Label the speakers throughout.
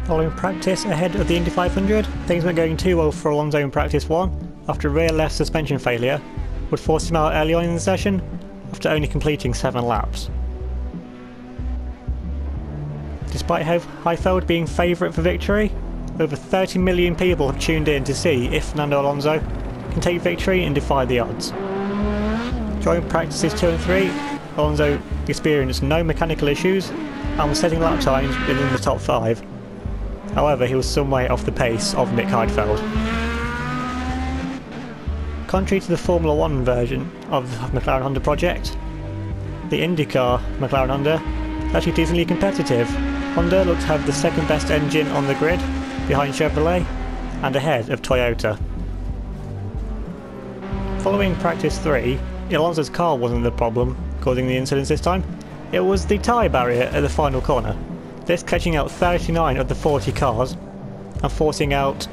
Speaker 1: Following practice ahead of the Indy 500, things weren't going too well for Alonso in practice 1 after a rear left suspension failure would force him out early on in the session after only completing 7 laps. Despite Heifeld being favourite for victory, over 30 million people have tuned in to see if Fernando Alonso can take victory and defy the odds. During practices 2 and 3, Alonso experienced no mechanical issues and was setting lap times within the top 5. However, he was some way off the pace of Nick Heidfeld. Contrary to the Formula 1 version of the McLaren Honda project, the IndyCar McLaren Honda is actually decently competitive. Honda looked to have the second best engine on the grid, behind Chevrolet and ahead of Toyota. Following practice 3, Alonso's car wasn't the problem causing the incidents this time. It was the tyre barrier at the final corner, this catching out 39 of the 40 cars and forcing out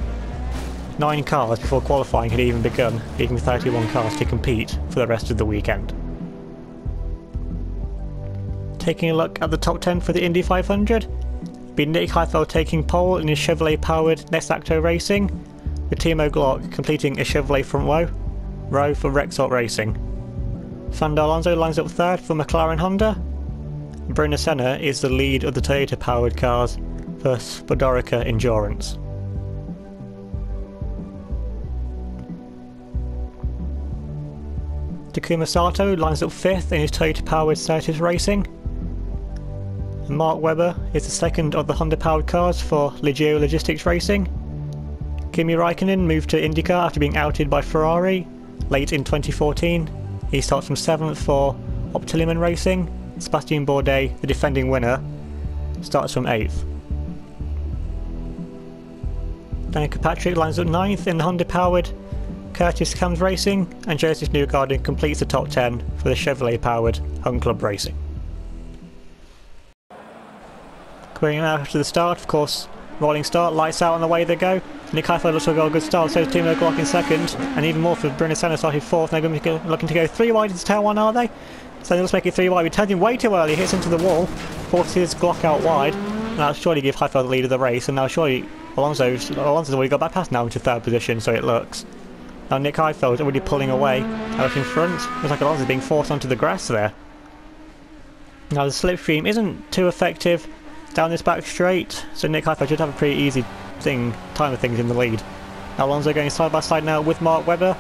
Speaker 1: 9 cars before qualifying had even begun, leaving 31 cars to compete for the rest of the weekend. Taking a look at the top 10 for the Indy 500, be Nick Heidfeld taking pole in his Chevrolet-powered Nexacto Racing, with Timo Glock completing a Chevrolet front row for Rexall Racing. Fernando Alonso lines up 3rd for McLaren Honda. Bruno Senna is the lead of the Toyota-powered cars for Spodorica Endurance. Takuma Sato lines up 5th in his Toyota-powered Certis Racing. Mark Webber is the second of the Honda-powered cars for Legio Logistics Racing. Kimi Raikkonen moved to IndyCar after being outed by Ferrari late in 2014. He starts from 7th for Optiliman Racing. Sebastian Bourdais, the defending winner, starts from 8th. Danica Patrick lines up 9th in the Honda-powered Curtis Cams Racing, and Joseph Newgarden completes the top 10 for the Chevrolet-powered Hunt Club Racing. Going after the start, of course, rolling start, lights out on the way they go. Nick Heidfeld looks like a good start, so is Timo Glock in 2nd, and even more for Bruno Senna started 4th. They're going to be looking to go 3 wide into turn 1, are they? So let's make it 3 wide. We turned him way too early, hits into the wall, forces Glock out wide. Now surely give Heidfeld the lead of the race, and now surely Alonso's already got back past now into 3rd position, so it looks. Now Nick Heidfeld already pulling away out in front. Looks like Alonso's being forced onto the grass there. Now the slipstream isn't too effective down this back straight, so Nick Heidfeld should have a pretty easy time of things in the lead. Now Alonso going side by side now with Mark Webber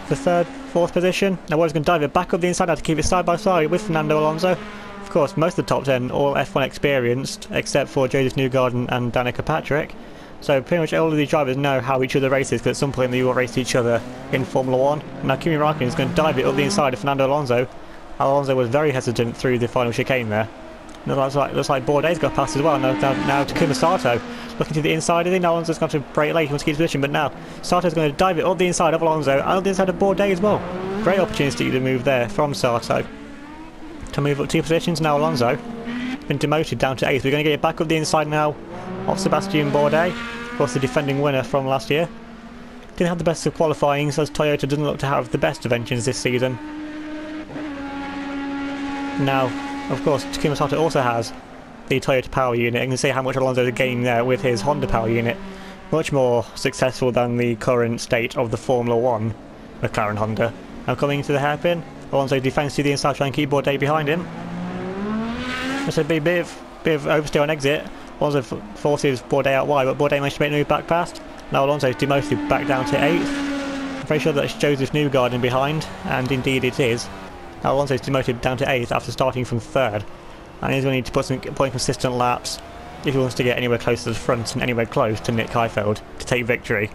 Speaker 1: for 3rd, 4th position. Now Webber's going to dive it back up the inside now to keep it side by side with Fernando Alonso. Of course, most of the top 10 all F1 experienced, except for Joseph Newgarden and Danica Patrick. So pretty much all of these drivers know how each other races, because at some point they will race each other in Formula 1. Now Kimi Raikkonen is going to dive it up the inside of Fernando Alonso. Alonso was very hesitant through the final chicane there. Now looks like Bourdais got past as well. Now Takuma Sato looking to the inside of it. Now Alonso's got to brake late, he wants to keep his position, but now Sato's going to dive it up the inside of Alonso and up the inside of Bourdais as well. Great opportunity to move there from Sato to move up 2 positions. Now Alonso been demoted down to 8th. We're going to get it back up the inside now of Sebastian Bourdais, of course the defending winner from last year. Didn't have the best of qualifying, as Toyota doesn't look to have the best of engines this season. Now, of course, Takuma Sato also has the Toyota power unit, and you can see how much Alonso is gaining there with his Honda power unit. Much more successful than the current state of the Formula 1 McLaren Honda. Now coming into the hairpin, Alonso defends to the inside, trying to keep Bourdais behind him. There's a bit of oversteer on exit. Alonso forces Bourdais out wide, but Bourdais managed to make the move back past. Now Alonso is demoted back down to 8th. I'm very sure that's Joseph Newgarden behind, and indeed it is. Now Alonso is demoted down to 8th after starting from 3rd, and he's going to need to put in consistent laps if he wants to get anywhere close to the front and anywhere close to Nick Heidfeld to take victory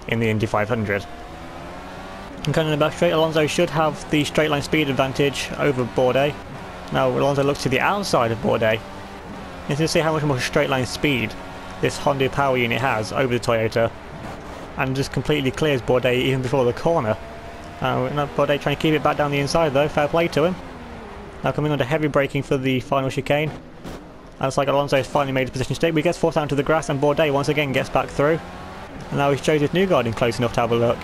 Speaker 1: in the Indy 500. And going in the back straight, Alonso should have the straight line speed advantage over Bourdais. Now Alonso looks to the outside of Bourdais. You can see how much more straight line speed this Honda power unit has over the Toyota, and just completely clears Bourdais even before the corner. Bourdais trying to keep it back down the inside though, fair play to him. Now coming under heavy braking for the final chicane. And it's like Alonso has finally made a position stake, but he gets forced down to the grass, and Bourdais once again gets back through. And now he's Joseph Newgarden close enough to have a look.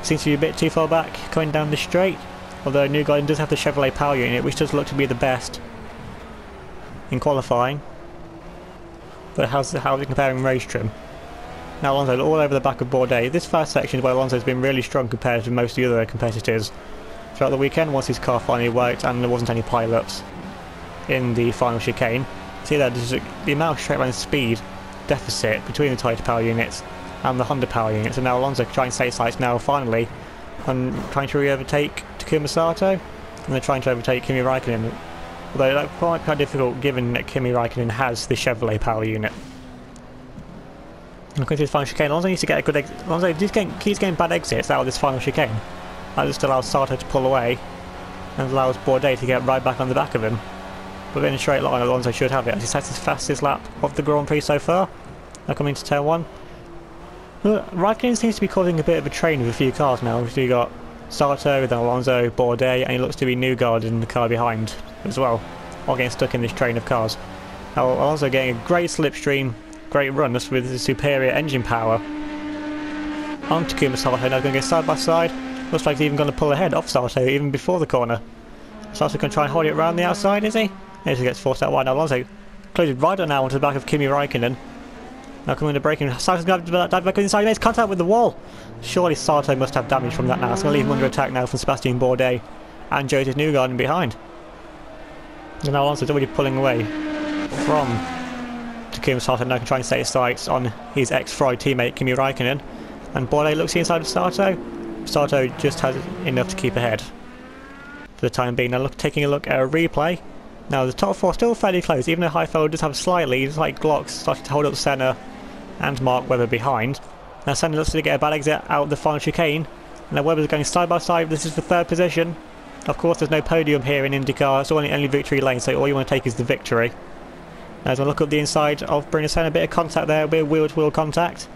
Speaker 1: Seems to be a bit too far back coming down the straight, although Newgarden does have the Chevrolet power unit, which does look to be the best in qualifying. But how's he comparing race trim? Now Alonso all over the back of Bourdais. This first section is where Alonso's been really strong compared to most of the other competitors throughout the weekend, once his car finally worked and there wasn't any pile-ups in the final chicane. See that there's the amount of straight line speed deficit between the Toyota power units and the Honda power units, and now Alonso trying to save sights now finally and trying to re-overtake Takuma Sato, and they're trying to overtake Kimi Raikkonen, although that's quite difficult given that Kimi Raikkonen has the Chevrolet power unit. Looking through the final chicane, Alonso needs to get a good Alonso keeps getting bad exits out of this final chicane. That just allows Sato to pull away and allows Bourdais to get right back on the back of him. But in a straight line, Alonso should have it. He sets his fastest lap of the Grand Prix so far. Now coming to turn 1. Raikkonen seems to be causing a bit of a train with a few cars now. So you got Sato, then Alonso, Bourdais, and he looks to be Newgarden in the car behind as well, all getting stuck in this train of cars. Now Alonso getting a great slipstream, great run just with his superior engine power. On Takuma Sato, now going to go side by side. Looks like he's even going to pull ahead off Sato even before the corner. Sato going to try and hold it around the outside, is he? He gets forced out wide. Now Alonso closes right on now onto the back of Kimi Raikkonen. Now coming to braking, Sato's going to dive back inside. He makes contact with the wall. Surely Sato must have damage from that now. It's going to leave him under attack now from Sebastian Bourdais and Joseph Newgarden behind. And now Alonso's already pulling away from Takuma Sato. Now can try and set his sights on his ex-Ferrari teammate Kimi Raikkonen. And Bourdais looks inside of Sato. Sato just has enough to keep ahead for the time being. Now taking a look at a replay. Now the top 4 still fairly close, even though Heifeld does have slightly, just like Glock starting to hold up Senna and Mark Webber behind. Now Senna looks to get a bad exit out of the final chicane. Now Webber's going side by side. This is the 3rd position. Of course there's no podium here in IndyCar, it's only victory lane, so all you want to take is the victory. Now as I look up the inside of Bruno Senna, a bit of contact there, a bit of wheel-to-wheel contact.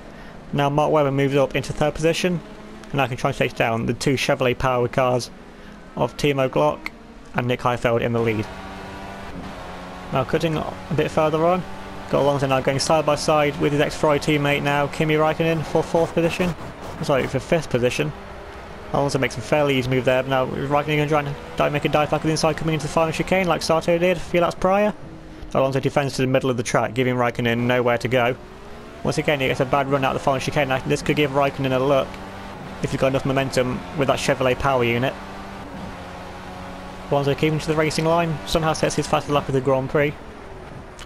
Speaker 1: Now Mark Webber moves up into 3rd position, and I can try and chase down the 2 Chevrolet powered cars of Timo Glock and Nick Heifeld in the lead. Now cutting a bit further on, got Alonso now going side by side with his ex-Ferrari teammate now, Kimi Raikkonen, for 4th position. Sorry, for 5th position. Alonso makes a fairly easy move there, but now Raikkonen going to try and make a dive back with the inside coming into the final chicane like Sato did a few laps prior. Alonso defends to the middle of the track, giving Raikkonen nowhere to go. Once again he gets a bad run out of the final chicane. Now, this could give Raikkonen a look if he's got enough momentum with that Chevrolet power unit. Alonso keeping to the racing line, somehow sets his fastest lap of the Grand Prix.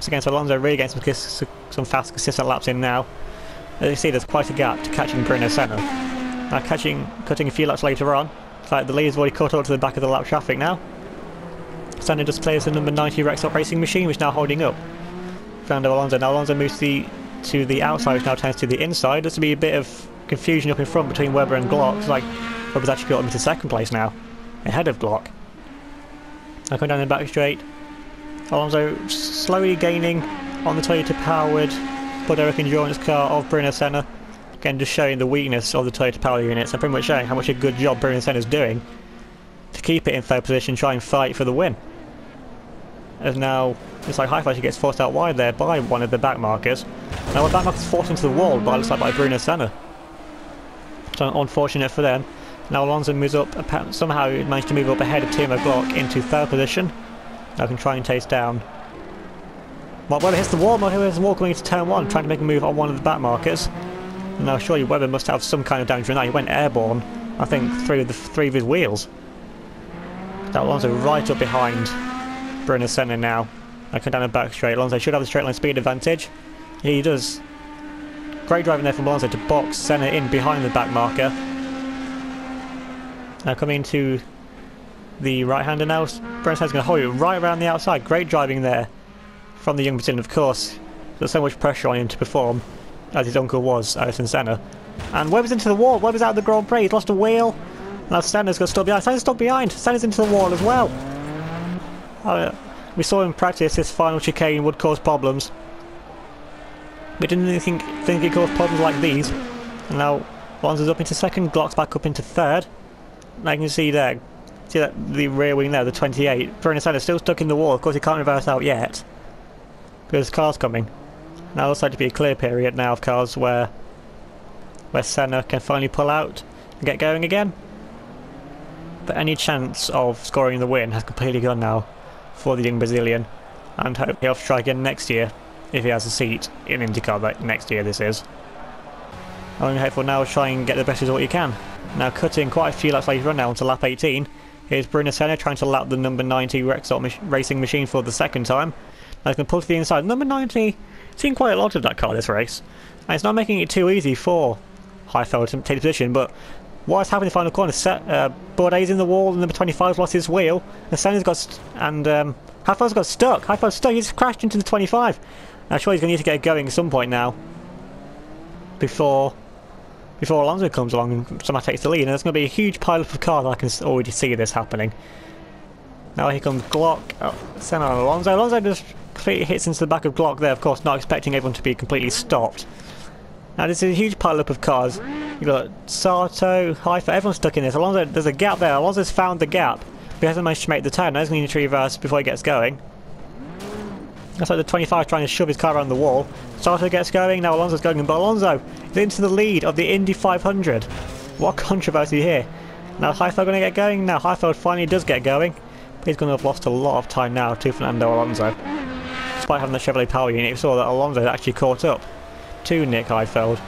Speaker 1: So again, so Alonso really getting some fast, consistent laps in now. As you see, there's quite a gap to catching Bruno Senna. Now cutting a few laps later on, it's like the lead's already caught up to the back of the lap traffic now. Senna just clears the number 90 Rexall Racing Machine, which is now holding up Fernando Alonso. Now Alonso moves to the outside, which now turns to the inside. There's to be a bit of confusion up in front between Webber and Glock. It's like Webber's actually got him into 2nd place now, ahead of Glock. Now coming down the back straight, Alonso slowly gaining on the Toyota powered Bud Eric endurance car of Bruno Senna. Again, just showing the weakness of the Toyota power units and pretty much showing how much a good job Bruno Senna's doing to keep it in 3rd position, try and fight for the win. As now, it's like Heifeld gets forced out wide there by one of the back markers. Now the back marker's forced into the wall by, looks like, by Bruno Senna. So unfortunate for them. Now Alonso moves up, somehow he managed to move up ahead of Timo Glock into 3rd position. Now can try and chase down. Mark Webber hits the wall, Mark Webber hits the wall coming into turn 1, trying to make a move on one of the back markers. Now surely Webber must have some kind of damage from that. He went airborne, I think, through the 3 of his wheels. Now Alonso right up behind Bruno Senna now. I come down the back straight. Alonso should have the straight line speed advantage. He does. Great driving there from Alonso to box Senna in behind the back marker. Now coming to the right-hander now, Bruno Senna's going to hold it right around the outside. Great driving there from the young Brazilian, of course. There's so much pressure on him to perform, as his uncle was, Ayrton Senna. And Webber's into the wall. Webber's out of the Grand Prix. He's lost a wheel. Now Senna's got stuck behind. Senna's stuck behind. Senna's into the wall as well. We saw in practice this final chicane would cause problems. We didn't think it caused problems like these. And now Alonso's up into 2nd, Glock's back up into 3rd. Now you can see there, that the rear wing there, the 28. Bruno Senna's still stuck in the wall. Of course he can't reverse out yet, because cars coming. Now it looks like to be a clear period now of cars where Senna can finally pull out and get going again. But any chance of scoring the win has completely gone now for the young Brazilian, and hope he'll try again next year if he has a seat in IndyCar like next year. This is. I'm hopeful now to try and get the best result you can. Now cutting quite a few laps later on now onto lap 18. Here's Bruno Senna trying to lap the number 90 racing machine for the second time. Now he's going to pull to the inside. Number 90, seen quite a lot of that car this race. And it's not making it too easy for Heifeld to take the position, but what's happened in the final corner? Bourdais in the wall, and number 25 lost his wheel, and Senna's got Heifeld's got stuck. Heifeld's stuck, he's crashed into the 25. I'm sure he's going to need to get going at some point now. Before Alonso comes along and somehow takes the lead, and there's going to be a huge pile-up of cars. I can already see this happening. Now here comes Glock, Senna and Alonso. Alonso just completely hits into the back of Glock there, of course, not expecting everyone to be completely stopped. Now this is a huge pile-up of cars. You've got Sato, Heifeld, everyone's stuck in this. Alonso, there's a gap there. Alonso's found the gap, but he hasn't managed to make the turn. Now he's going to need to reverse before he gets going. That's like the 25 trying to shove his car around the wall. Sato gets going, now Alonso's going, but Alonso is into the lead of the Indy 500. What controversy here. Now Heifeld going to get going? Now Heifeld finally does get going. But he's going to have lost a lot of time now to Fernando Alonso. Despite having the Chevrolet power unit, you saw that Alonso actually caught up to Nick Heifeld.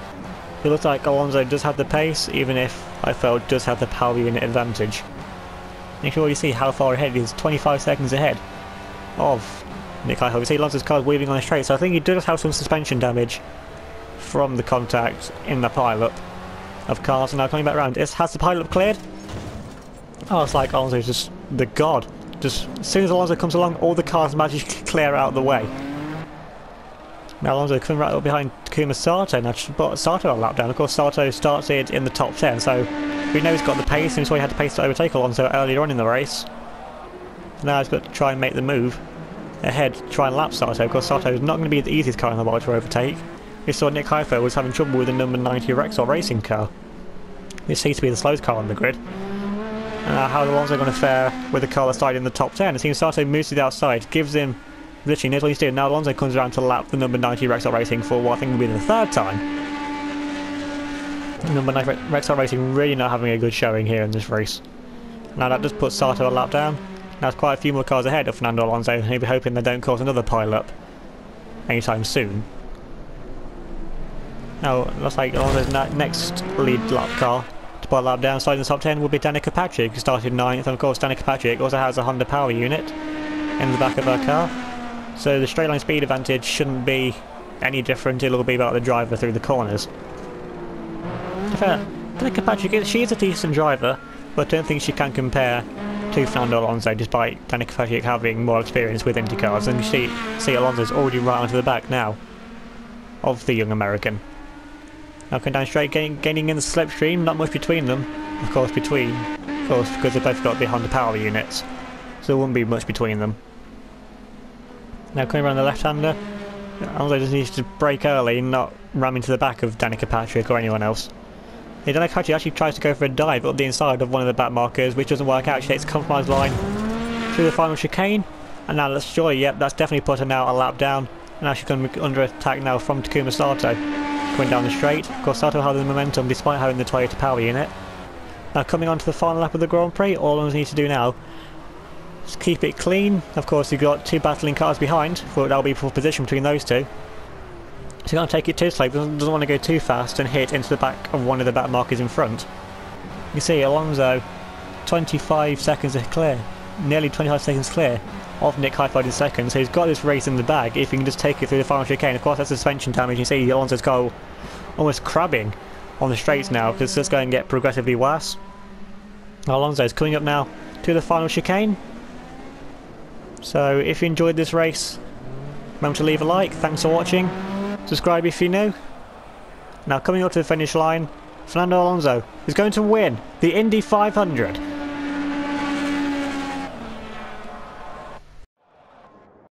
Speaker 1: It looks like Alonso does have the pace, even if Heifeld does have the power unit advantage. You can already see how far ahead he is, 25 seconds ahead of Nick Heifeld. You see Alonso's car weaving on the straight, so I think he does have some suspension damage from the contact in the pile-up of cars. And now coming back around, has the pile-up cleared? Oh, it's like Alonso's just the god. Just as soon as Alonso comes along, all the cars magically clear out of the way. Now Alonso coming right up behind Takuma Sato. Now but Sato a lap down. Of course, Sato started in the top 10, so we know he's got the pace, and so he had the pace to overtake Alonso earlier on in the race. Now he's got to try and make the move ahead to try and lap Sato. Of course, Sato is not going to be the easiest car in the world to overtake. We saw Nick Heifeld was having trouble with the number 90 Rexall racing car. This seems to be the slowest car on the grid. How Alonso going to fare with the car that started in the top 10? It seems Sato moves to the outside, gives him literally knows what he's doing. Now Alonso comes around to lap the number 90 Rexall Racing for what I think will be the third time. Number 9 Rexall Racing really not having a good showing here in this race. Now that just puts Sato a lap down. Now there's quite a few more cars ahead of Fernando Alonso, and he'll be hoping they don't cause another pile-up anytime soon. Now looks like Alonso's next lead lap car to put a lap down starting the top 10 will be Danica Patrick, who started 9th, and of course Danica Patrick also has a Honda power unit in the back of her car. So the straight line speed advantage shouldn't be any different, it'll be about the driver through the corners. To be fair, Danica Patrick, she is a decent driver, but I don't think she can compare to Fernando Alonso, despite Danica Patrick having more experience with IndyCars, and you see Alonso's already right onto the back now of the young American. Now coming down straight, gaining in the slipstream, not much between them, of course because they've both got the Honda power units, so there wouldn't be much between them. Now coming around the left-hander, Alonso just needs to brake early and not ram into the back of Danica Patrick or anyone else. Danica Patrick actually tries to go for a dive up the inside of one of the back markers, which doesn't work out. She takes a compromise line through the final chicane, and now let's joy, yep, that's definitely put her now a lap down, and now she's going to be under attack now from Takuma Sato, coming down the straight. Of course, Sato has the momentum despite having the Toyota power unit. Now coming on to the final lap of the Grand Prix, all Alonso needs to do now is keep it clean. Of course, you've got two battling cars behind, but that'll be for position between those two. So you can't take it too slow, doesn't want to go too fast and hit into the back of one of the back markers in front. You see Alonso 25 seconds clear, nearly 25 seconds clear of Nick Heifeld in second, so he's got this race in the bag if he can just take it through the final chicane. Of course that's suspension damage. You see Alonso's car almost crabbing on the straights now because it's just going to get progressively worse. Alonso's coming up now to the final chicane. So if you enjoyed this race, remember to leave a like. Thanks for watching. Subscribe if you're new. Now coming up to the finish line, Fernando Alonso is going to win the Indy 500.